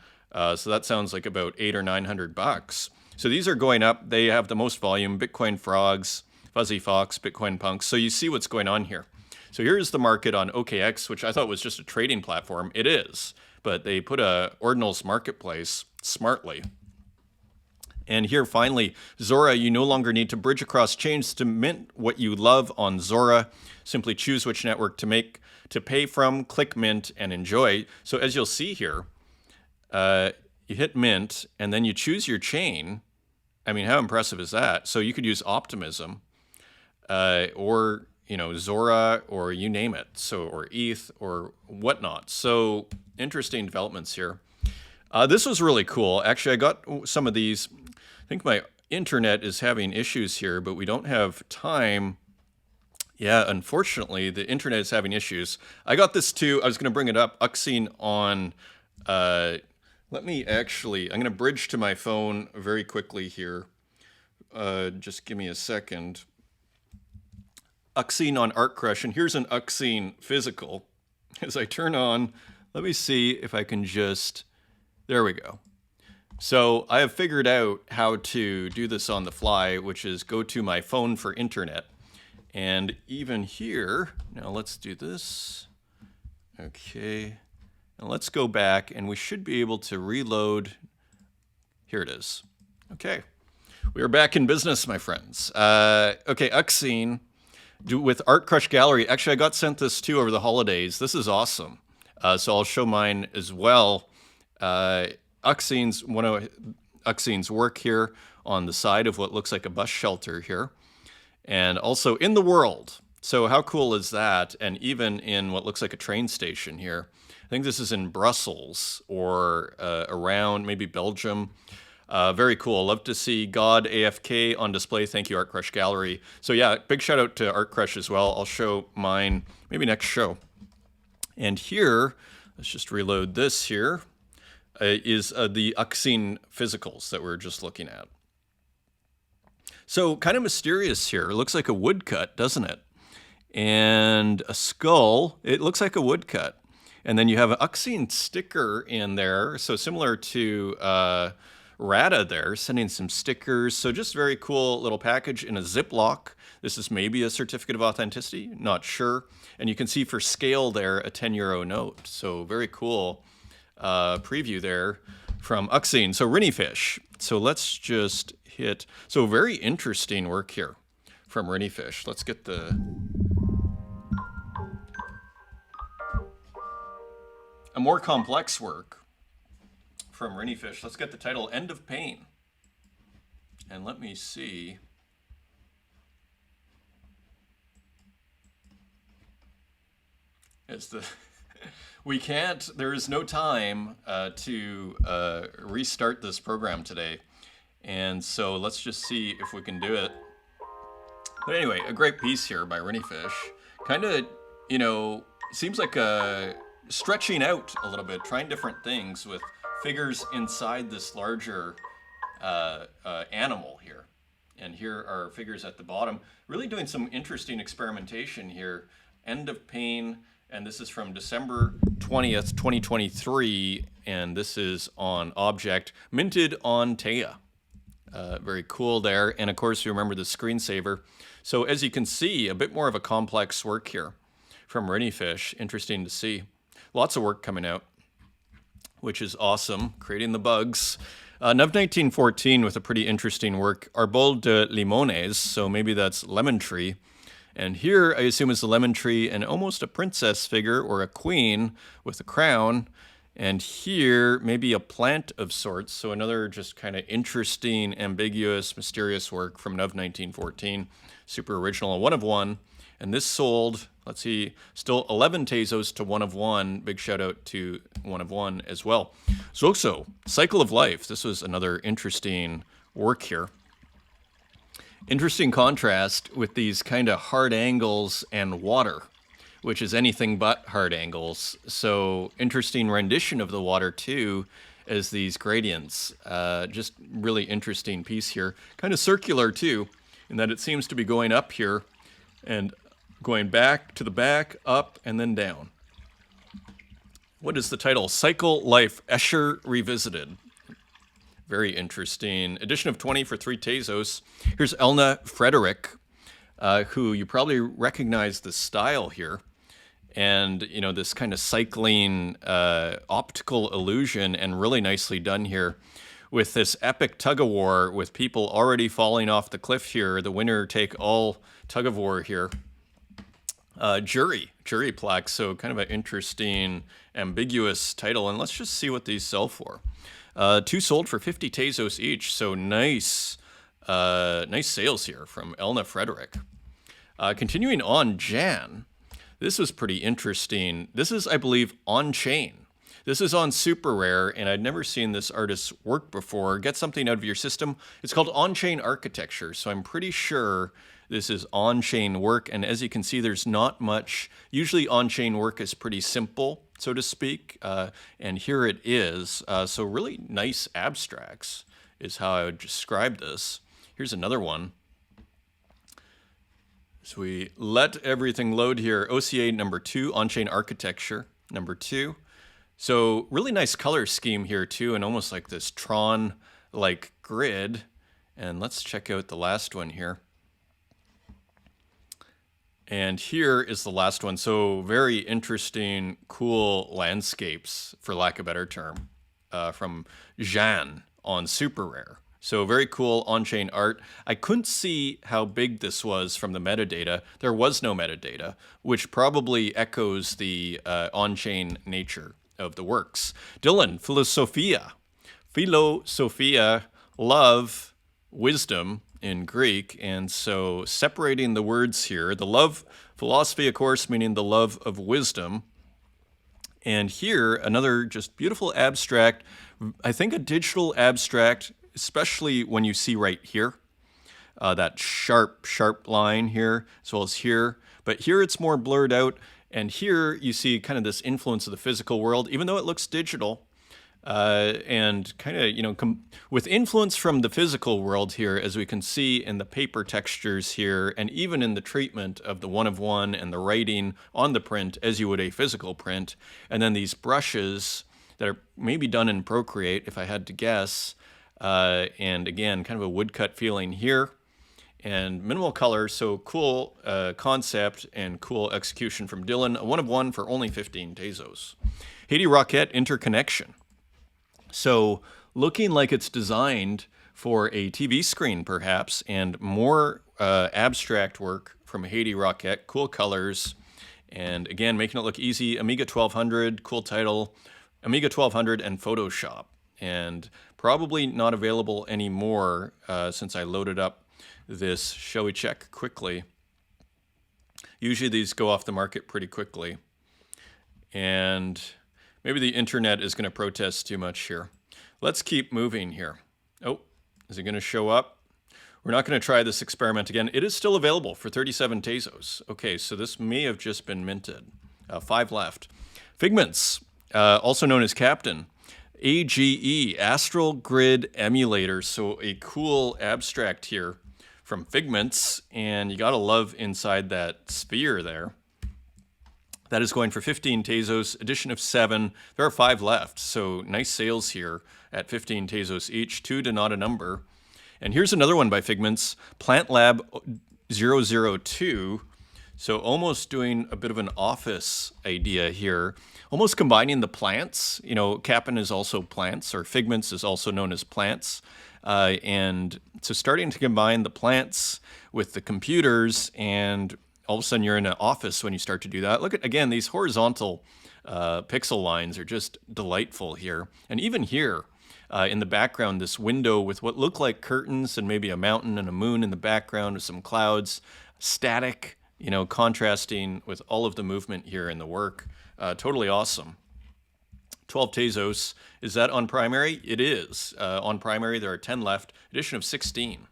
So that sounds like about $800 or $900. So these are going up. They have the most volume. Bitcoin Frogs, Fuzzy Fox, Bitcoin Punks. So you see what's going on here. So here's the market on OKX, which I thought was just a trading platform. It is, but they put a ordinals marketplace smartly. And here, finally, Zora, you no longer need to bridge across chains to mint what you love on Zora. Simply choose which network to pay from, click mint, and enjoy. So as you'll see here, you hit mint, and then you choose your chain. I mean, how impressive is that? So you could use Optimism, or Zora, or you name it. So, or ETH, or whatnot. So interesting developments here. This was really cool. Actually, I got some of these. I think my internet is having issues here, but we don't have time. Yeah, unfortunately, the internet is having issues. I got this too. I was going to bring it up. Uxine on. I'm going to bridge to my phone very quickly here. Just give me a second. Uxine on ArtCrush, and here's an Uxine physical. As I turn on, let me see if I can just. There we go. So I have figured out how to do this on the fly, which is go to my phone for internet. And even here, now let's do this. Okay. Now let's go back, and we should be able to reload. Here it is. Okay. We are back in business, my friends. Okay, Uxine with ArtCrush Gallery. Actually, I got sent this too over the holidays. This is awesome. So I'll show mine as well. Uxine's work here on the side of what looks like a bus shelter here, and also in the world. So how cool is that? And even in what looks like a train station here. I think this is in Brussels or around maybe Belgium. Very cool. Love to see God AFK on display. Thank you, ArtCrush Gallery. So yeah, big shout out to ArtCrush as well. I'll show mine maybe next show. And here, let's just reload this here. Is the Uxine physicals that we're just looking at. So kind of mysterious here. It looks like a woodcut, doesn't it? And a skull. It looks like a woodcut. And then you have an Uxine sticker in there. So similar to Rada there, sending some stickers. So just very cool little package in a Ziploc. This is maybe a certificate of authenticity, not sure. And you can see for scale there, a 10 euro note. So very cool. Preview there from Uxine. So Renish. So let's just hit. So very interesting work here from Renish. Let's get the. A more complex work from Renish. Let's get the title End of Pain. And let me see. It's the. We can't, there is no time to restart this program today. And so let's just see if we can do it. But anyway, a great piece here by Renish. Kind of, seems like stretching out a little bit, trying different things with figures inside this larger animal here. And here are figures at the bottom. Really doing some interesting experimentation here. End of Pain. And this is from December 20th, 2023, and this is on Object, minted on Taya. Very cool there, and of course you remember the screensaver. So as you can see, a bit more of a complex work here from Renish. Interesting to see. Lots of work coming out, which is awesome, creating the bugs. Nov 1914 with a pretty interesting work, Arbol de Limones, so maybe that's lemon tree. And here, I assume is the lemon tree and almost a princess figure or a queen with a crown. And here, maybe a plant of sorts. So another just kind of interesting, ambiguous, mysterious work from Nov 1914. Super original, a one of one. And this sold, Let's see, still 11 Tezos to 1 of 1. Big shout out to 1 of 1 as well. Zoxo, Cycle of Life. This was another interesting work here. Interesting contrast with these kind of hard angles and water, which is anything but hard angles. So interesting rendition of the water too, as these gradients. Just really interesting piece here. Kind of circular too, in that it seems to be going up here and going back to the back, up, and then down. What is the title? Cycle Life, Escher Revisited. Very interesting. Edition of 20 for 3 Tezos. Here's Elna Frederick, who you probably recognize the style here. And, you know, this kind of cycling optical illusion, and really nicely done here with this epic tug of war with people already falling off the cliff here. The winner take all tug of war here. Jury plaque. So kind of an interesting, ambiguous title. And let's just see what these sell for. 2 sold for 50 Tezos each. So nice sales here from Elna Frederick. Continuing on, Jan. This was pretty interesting. This is, I believe, Onchain. This is on Super Rare, and I'd never seen this artist's work before. Get something out of your system. It's called Onchain Architecture, so I'm pretty sure this is on-chain work, and as you can see, there's not much. Usually on-chain work is pretty simple, so to speak, and here it is. So really nice abstracts is how I would describe this. Here's another one. So we let everything load here. OCA number 2, Onchain Architecture number 2. So really nice color scheme here too, and almost like this Tron-like grid. And let's check out the last one here. And here is the last one. So very interesting, cool landscapes, for lack of a better term, from Jan on Super Rare. So very cool on-chain art. I couldn't see how big this was from the metadata. There was no metadata, which probably echoes the on-chain nature of the works. Dylan, Philosophia, love, wisdom in Greek. And so separating the words here, the love, philosophy, of course, meaning the love of wisdom. And here, another just beautiful abstract, I think a digital abstract, especially when you see right here, that sharp line here, as well as here. But here it's more blurred out, and here you see kind of this influence of the physical world, even though it looks digital, and kind of, you know, with influence from the physical world here, as we can see in the paper textures here, and even in the treatment of the 1 of 1 and the writing on the print as you would a physical print, and then these brushes that are maybe done in Procreate, if I had to guess. And again, kind of a woodcut feeling here, and minimal color, so cool concept and cool execution from Dylan. A 1 of 1 for only 15 Tezos. Haiti Rocket Interconnection. So looking like it's designed for a TV screen, perhaps, and more abstract work from Haiti Rocket. Cool colors, and again, making it look easy. Amiga 1200, cool title. Amiga 1200 and Photoshop. And probably not available anymore since I loaded up this. Shall we check quickly? Usually these go off the market pretty quickly. And maybe the internet is going to protest too much here. Let's keep moving here. Oh, is it going to show up? We're not going to try this experiment again. It is still available for 37 Tezos. Okay, so this may have just been minted. 5 left. Figments, also known as Captain. AGE, Astral Grid Emulator. So a cool abstract here from Figments, and you gotta love inside that sphere there. That is going for 15 Tezos, edition of 7. There are 5 left, so nice sales here at 15 Tezos each, 2 to not a number. And here's another one by Figments, Plant Lab 002. So almost doing a bit of an office idea here, almost combining the plants. You know, Cap'n is also plants, or Figments is also known as plants. And so starting to combine the plants with the computers, and all of a sudden you're in an office when you start to do that. Look at, again, these horizontal pixel lines are just delightful here. And even here in the background, this window with what look like curtains and maybe a mountain and a moon in the background with some clouds, static, you know, contrasting with all of the movement here in the work. Totally awesome. 12 Tezos. Is that on primary? It is. On primary, there are 10 left. Edition of 16.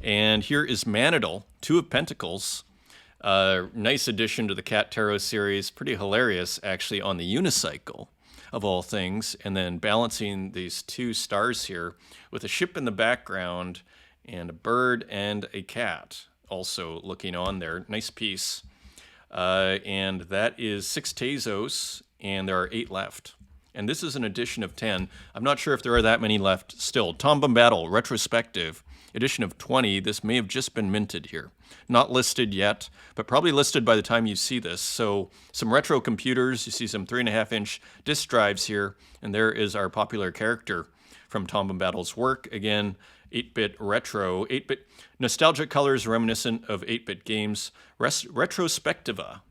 And here is Manadal, 2 of Pentacles. Nice addition to the Cat Tarot series. Pretty hilarious, actually, on the unicycle, of all things. And then balancing these 2 stars here with a ship in the background and a bird and a cat also looking on there. Nice piece. And that is 6 Tezos, and there are 8 left. And this is an edition of 10. I'm not sure if there are that many left still. Bom Battle, retrospective, edition of 20. This may have just been minted here. Not listed yet, but probably listed by the time you see this. So some retro computers. You see some 3.5-inch disk drives here. And there is our popular character from Bom Battle's work. Again, 8-bit retro, 8-bit nostalgic colors reminiscent of 8-bit games. Retrospectiva.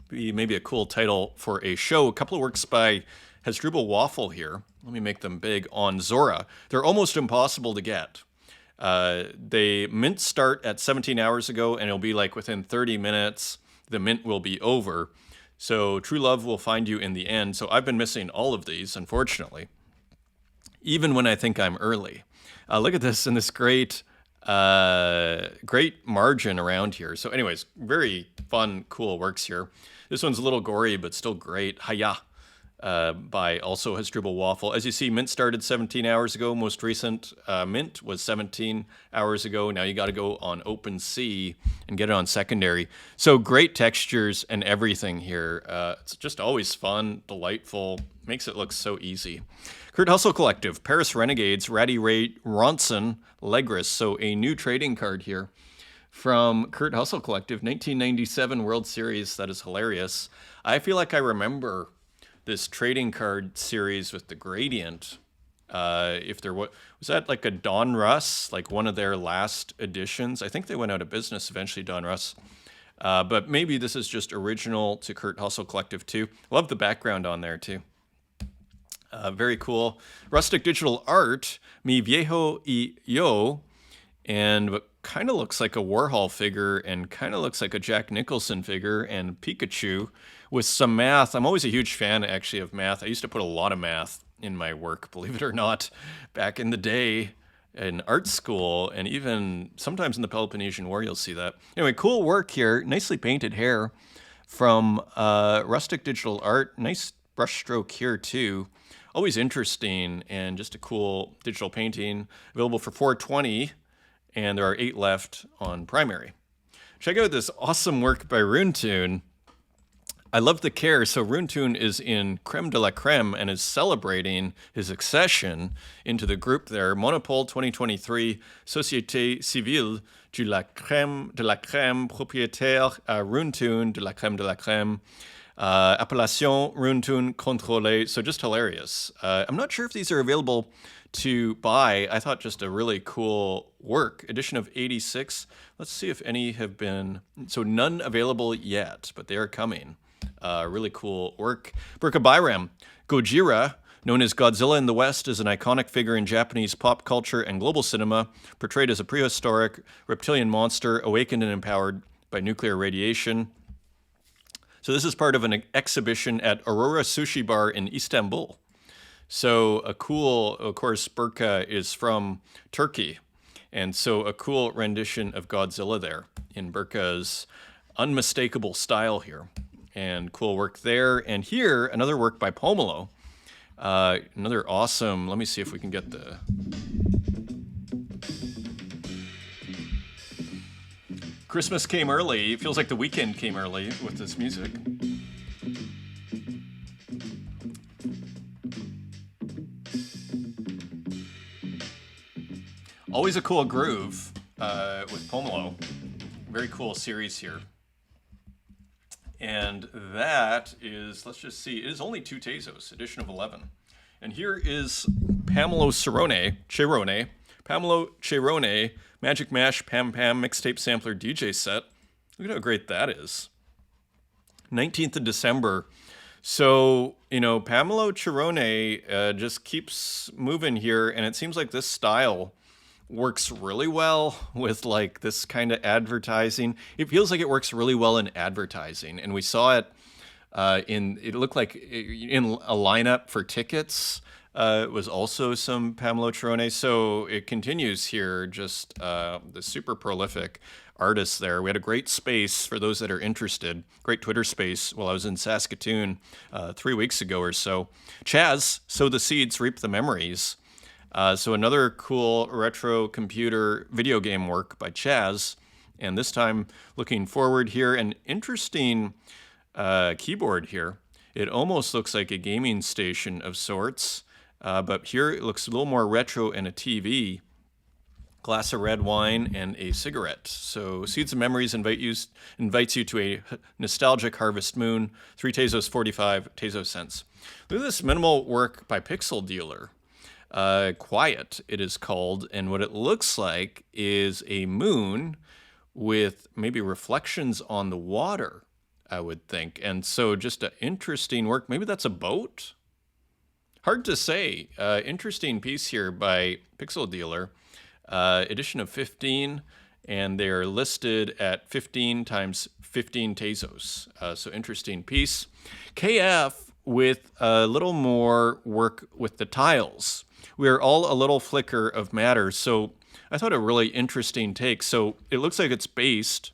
Be maybe a cool title for a show. A couple of works by Hrbo Waffle here. Let me make them big on Zora. They're almost impossible to get. They mint start at 17 hours ago, and it'll be like within 30 minutes, the mint will be over. So true love will find you in the end. So I've been missing all of these, unfortunately, even when I think I'm early. Look at this and this great margin around here. So anyways, very fun, cool works here. This one's a little gory, but still great. Haya by also Hrbo Waffle. As you see, mint started 17 hours ago. Most recent mint was 17 hours ago. Now you got to go on OpenSea and get it on secondary. So great textures and everything here. It's just always fun, delightful, makes it look so easy. Kurt Hustle Collective, Paris Renegades, Ratty Ray Ronson, Legris. So a new trading card here from Kurt Hustle Collective, 1997 World Series. That is hilarious. I feel like I remember this trading card series with the Gradient. If there was that like a Don Russ, like one of their last editions? I think they went out of business eventually, Don Russ. But maybe this is just original to Kurt Hustle Collective too. Love the background on there too. Very cool. Rustic Digital Art, Mi Viejo y Yo, and what kind of looks like a Warhol figure and kind of looks like a Jack Nicholson figure and Pikachu with some math. I'm always a huge fan, actually, of math. I used to put a lot of math in my work, believe it or not, back in the day in art school, and even sometimes in the Peloponnesian War, you'll see that. Anyway, cool work here. Nicely painted hair from Rustic Digital Art. Nice brushstroke here, too. Always interesting, and just a cool digital painting. Available for $4.20, and there are 8 left on primary. Check out this awesome work by Runte. I love the care. So Runte is in creme de la creme and is celebrating his accession into the group there. Monopole 2023, Société Civile de la Crème, propriétaire Runte de la crème. Appellation Runte contrôlée. So just hilarious. I'm not sure if these are available to buy. I thought just a really cool work. Edition of 86. Let's see if any have been. So none available yet, but they are coming. Really cool work. Burka Byram, Gojira, known as Godzilla in the West, is an iconic figure in Japanese pop culture and global cinema, portrayed as a prehistoric reptilian monster awakened and empowered by nuclear radiation. So this is part of an exhibition at Aurora Sushi Bar in Istanbul. So a cool, of course, Burka is from Turkey. And so a cool rendition of Godzilla there in Burka's unmistakable style here. And cool work there. And here, another work by Pamelo. Another awesome, let me see if we can get the... Christmas came early. It feels like the weekend came early with this music. Always a cool groove with Pamelo. Very cool series here. And that is, let's just see, it is only 2 Tezos, edition of 11. And here is Pamelo Cerrone, Magic Mash Pam Pam mixtape sampler DJ set. Look at how great that is. 19th of December. So, you know, Pamelo Cerrone just keeps moving here, and it seems like this style works really well with like this kind of advertising. It feels like it works really well in advertising, and we saw it it looked like in a lineup for tickets. It was also some Pamelo Trone. So it continues here, just the super prolific artists there. We had a great space for those that are interested, great Twitter space while I was in Saskatoon 3 weeks ago or so. Chaz, sow the seeds, reap the memories. So another cool retro computer video game work by Chaz. And this time looking forward here, an interesting keyboard here. It almost looks like a gaming station of sorts, but here it looks a little more retro and a TV, glass of red wine, and a cigarette. So Seeds of Memories invites you to a nostalgic harvest moon, 3 Tezos 45 Tezos cents. Look at this minimal work by Pixel Dealer. Quiet, it is called, and what it looks like is a moon with maybe reflections on the water, I would think. And so just an interesting work. Maybe that's a boat? Hard to say. Interesting piece here by Pixel Dealer. Edition of 15, and they're listed at 15 times 15 Tezos. So interesting piece. KF with a little more work with the tiles. We're all a little flicker of matter. So I thought a really interesting take. So it looks like it's based...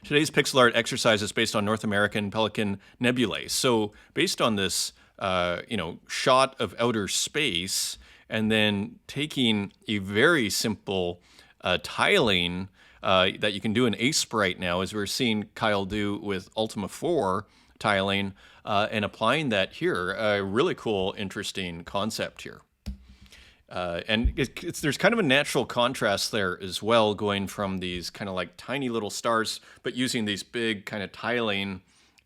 Today's pixel art exercise is based on North American Pelican Nebulae. So based on this, shot of outer space, and then taking a very simple tiling that you can do in Ace right now, as we're seeing Kyle do with Ultima 4 tiling, and applying that here. A really cool, interesting concept here. And there's kind of a natural contrast there as well, going from these kind of like tiny little stars, but using these big kind of tiling,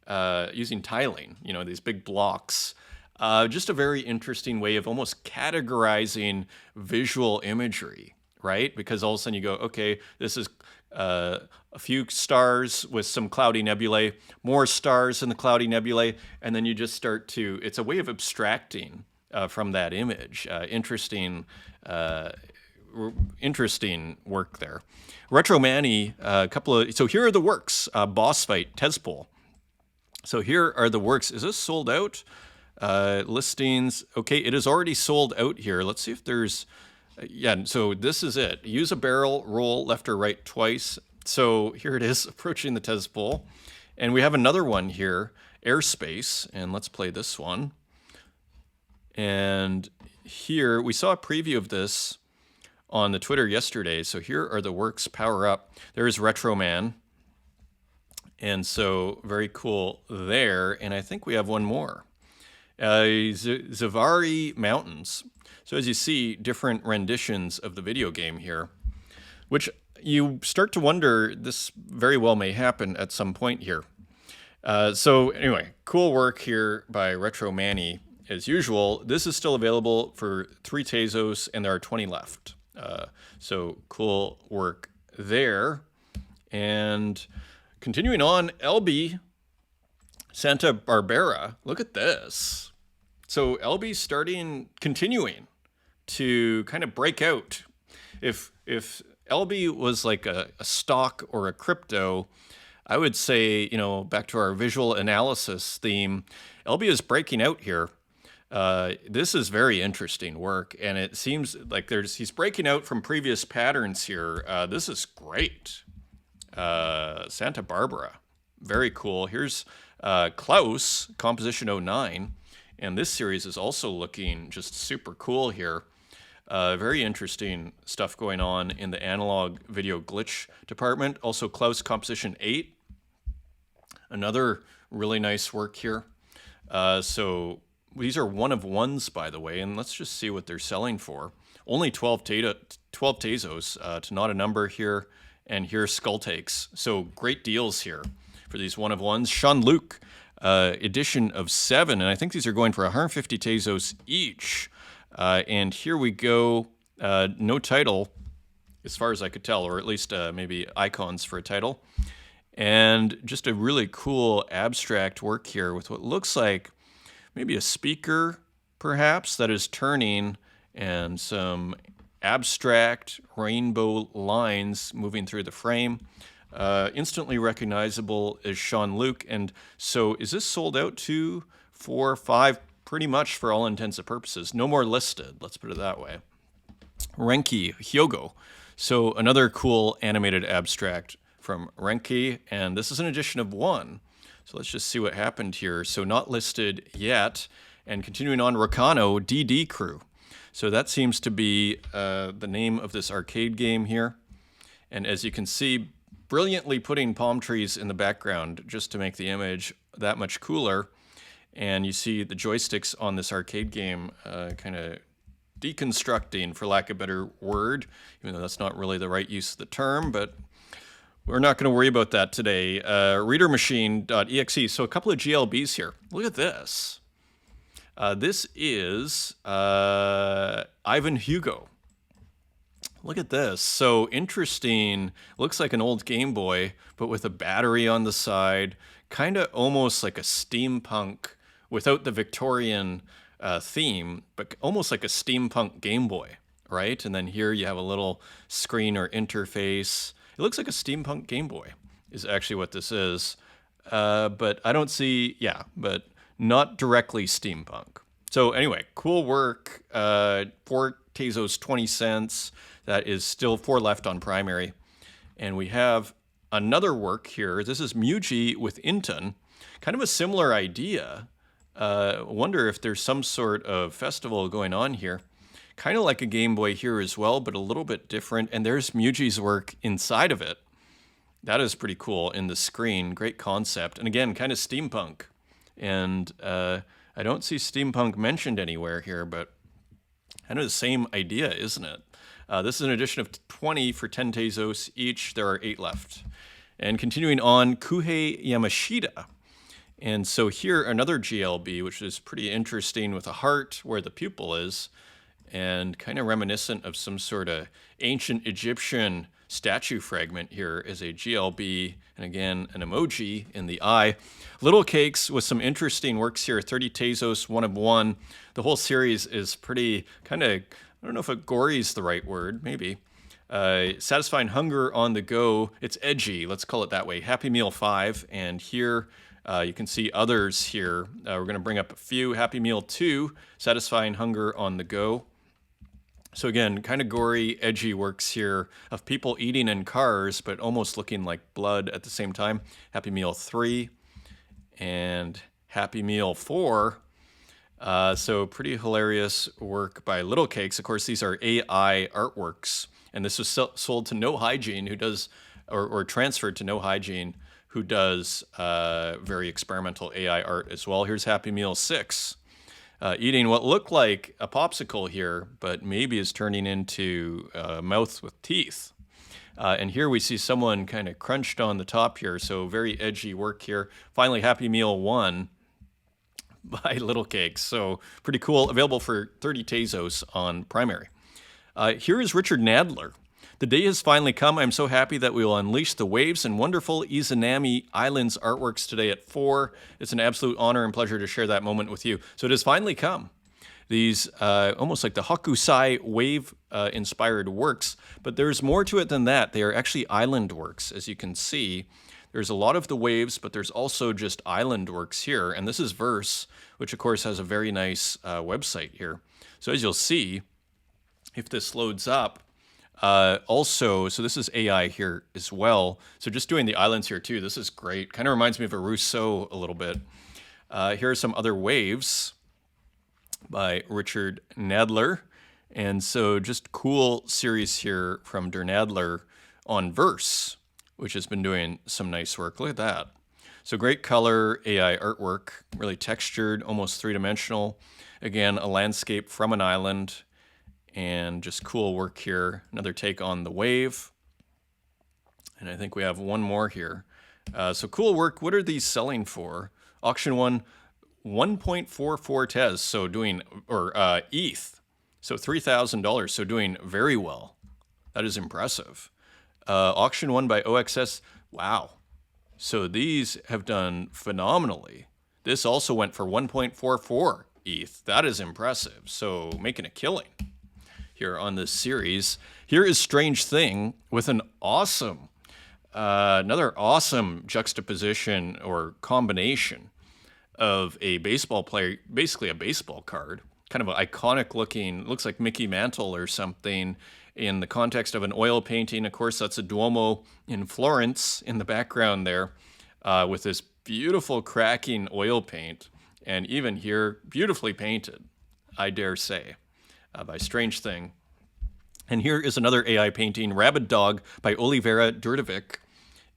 these big blocks. Just a very interesting way of almost categorizing visual imagery, right? Because all of a sudden you go, okay, this is a few stars with some cloudy nebulae, more stars in the cloudy nebulae, and then you just start to, it's a way of abstracting from that image. Interesting work there. Retro Manny, so here are the works. Boss Fight, Tezpol. So here are the works. Is this sold out? Listings. Okay, it is already sold out here. Let's see if there's, so this is it. Use a barrel, roll left or right twice. So here it is, approaching the Tezpol. And we have another one here, Airspace, and let's play this one. And here, we saw a preview of this on the Twitter yesterday. So here are the works, power up. There's Retro Man. And so very cool there. And I think we have one more. Zavari Mountains. So as you see, different renditions of the video game here, which you start to wonder, this very well may happen at some point here. So anyway, cool work here by Retro Manny. As usual, this is still available for 3 Tezos, and there are 20 left. So cool work there. And continuing on, Elby, Santa Barbara. Look at this. So Elby's continuing to kind of break out. If Elby was like a stock or a crypto, I would say, back to our visual analysis theme, Elby is breaking out here. This is very interesting work, and it seems like he's breaking out from previous patterns here. This is great. Santa Barbara, very cool. Here's Klaus, Composition 09, and this series is also looking just super cool here. Very interesting stuff going on in the analog video glitch department. Also Klaus, Composition 8, another really nice work here. So these are one of ones, by the way, and let's just see what they're selling for. Only 12 Tezos, to not a number here, and here's Skull Takes. So great deals here for these one of ones. Sean Luke, edition of 7, and I think these are going for 150 Tezos each. And here we go, no title, as far as I could tell, or at least maybe icons for a title. And just a really cool abstract work here with what looks like maybe a speaker, perhaps, that is turning, and some abstract rainbow lines moving through the frame. Instantly recognizable as Sean Luke. And so is this sold out 2, 4, 5? Pretty much for all intents and purposes. No more listed, let's put it that way. Renki Hyogo. So another cool animated abstract from Renki, and this is an edition of 1. So let's just see what happened here. So not listed yet, and continuing on, Rano DD Crew. So that seems to be the name of this arcade game here. And as you can see, brilliantly putting palm trees in the background just to make the image that much cooler. And you see the joysticks on this arcade game kind of deconstructing, for lack of a better word, even though that's not really the right use of the term, but we're not going to worry about that today. Readermachine.exe. So a couple of GLBs here. Look at this. This is Ivan Hugo. Look at this. So interesting. Looks like an old Game Boy, but with a battery on the side. Kind of almost like a steampunk, without the Victorian theme, but almost like a steampunk Game Boy, right? And then here you have a little screen or interface. It looks like a steampunk Game Boy is actually what this is. But I don't see, but not directly steampunk. So anyway, cool work. 4 Tezos, 20 cents. That is still 4 left on primary. And we have another work here. This is Muji with Inton. Kind of a similar idea. Wonder if there's some sort of festival going on here. Kind of like a Game Boy here as well, but a little bit different. And there's Muji's work inside of it. That is pretty cool in the screen. Great concept. And again, kind of steampunk. And I don't see steampunk mentioned anywhere here, but kind of the same idea, isn't it? This is an edition of 20 for 10 Tezos each. There are 8 left. And continuing on, Kuhei Yamashita. And so here, another GLB, which is pretty interesting, with a heart where the pupil is, and kind of reminiscent of some sort of ancient Egyptian statue fragment here is a GLB, and again, an emoji in the eye. Little Cakes with some interesting works here, 30 Tezos, 1 of 1. The whole series is pretty kind of, I don't know if gory is the right word, maybe. Satisfying hunger on the go. It's edgy, let's call it that way. Happy Meal 5, and here you can see others here. We're going to bring up a few. Happy Meal 2, Satisfying Hunger on the Go. So again, kind of gory, edgy works here of people eating in cars, but almost looking like blood at the same time. Happy Meal 3 and Happy Meal 4. So pretty hilarious work by Little Cakes. Of course, these are AI artworks, and this was sold to No Hygiene, who does, or transferred to No Hygiene, who does very experimental AI art as well. Here's Happy Meal 6. Eating what looked like a popsicle here, but maybe is turning into a mouth with teeth. And here we see someone kind of crunched on the top here, so very edgy work here. Finally, Happy Meal 1 by Little Cakes. So pretty cool. Available for 30 Tezos on primary. Here is Richard Nadler. The day has finally come. I'm so happy that we will unleash the waves and wonderful Izanami Islands artworks today at 4. It's an absolute honor and pleasure to share that moment with you. So it has finally come. These almost like the Hokusai wave inspired works, but there's more to it than that. They are actually island works, as you can see. There's a lot of the waves, but there's also just island works here. And this is Verse, which of course has a very nice website here. So as you'll see, if this loads up, so this is AI here as well. So just doing the islands here too, this is great. Kind of reminds me of a Rousseau a little bit. Here are some other waves by Richard Nadler. And so just cool series here from Der Nadler on Verse, which has been doing some nice work. Look at that. So great color, AI artwork, really textured, almost three-dimensional. Again, a landscape from an island. And just cool work here. Another take on the wave. And I think we have one more here. So cool work. What are these selling for? Auction 1, 1.44 Tez. So doing, or ETH. So $3,000. So doing very well. That is impressive. Auction 1 by OXS. Wow. So these have done phenomenally. This also went for 1.44 ETH. That is impressive. So making a killing. here on this series. Here is Strange Thing with an awesome, another awesome juxtaposition or combination of a baseball player, basically a baseball card, kind of an iconic looking, looks like Mickey Mantle or something, in the context of an oil painting. Of course, that's a Duomo in Florence in the background there, with this beautiful cracking oil paint. And even here, beautifully painted, I dare say, by Strange Thing. And here is another AI painting, Rabid Dog by Olivera Durdovic.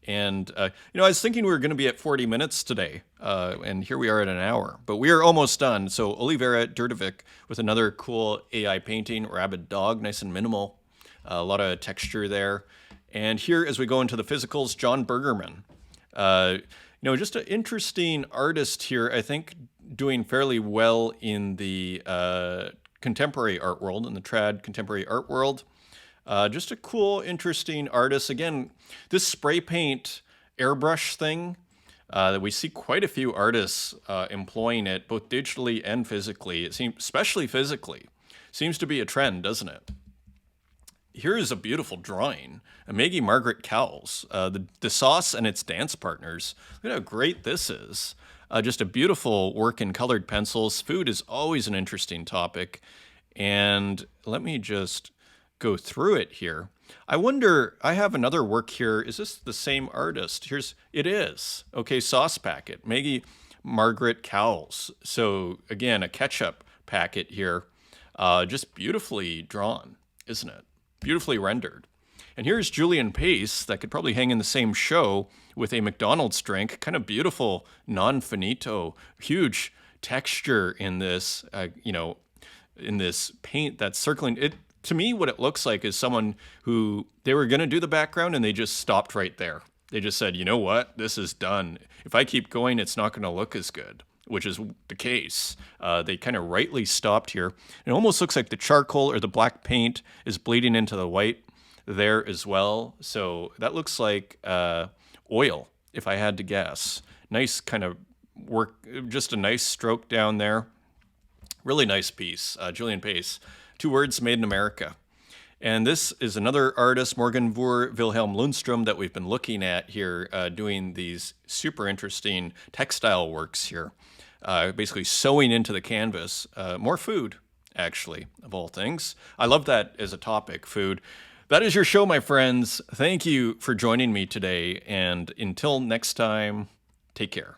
And, I was thinking we were going to be at 40 minutes today, and here we are at an hour. But we are almost done. So Olivera Durdovic with another cool AI painting, Rabid Dog, nice and minimal. A lot of texture there. And here, as we go into the physicals, John Bergerman. Just an interesting artist here, I think, doing fairly well in the contemporary art world, in the trad contemporary art world. Just a cool, interesting artist. Again, this spray paint airbrush thing, that we see quite a few artists employing it, both digitally and physically. It seems, especially physically, seems to be a trend, doesn't it? Here is a beautiful drawing. Maggie Margaret Cowles, the Tasos and its dance partners. Look at how great this is. Just a beautiful work in colored pencils. Food is always an interesting topic. And let me just go through it here. I wonder, I have another work here. Is this the same artist? It is. Okay, Sauce Packet, Maggie Margaret Cowles. So again, a ketchup packet here. Just beautifully drawn, isn't it? Beautifully rendered. And here's Julian Pace, that could probably hang in the same show with a McDonald's drink. Kind of beautiful, non-finito, huge texture in this, in this paint that's circling. It, to me, what it looks like is someone who, they were going to do the background and they just stopped right there. They just said, you know what, this is done. If I keep going, it's not going to look as good, which is the case. They kind of rightly stopped here. It almost looks like the charcoal or the black paint is bleeding into the white there as well. So that looks like oil, if I had to guess. Nice kind of work, just a nice stroke down there. Really nice piece, Julian Pace. 2 words, made in America. And this is another artist, Morgan Voor Wilhelm Lundstrom, that we've been looking at here, doing these super interesting textile works here. Basically sewing into the canvas. More food, actually, of all things. I love that as a topic, food. That is your show, my friends. Thank you for joining me today. And until next time, take care.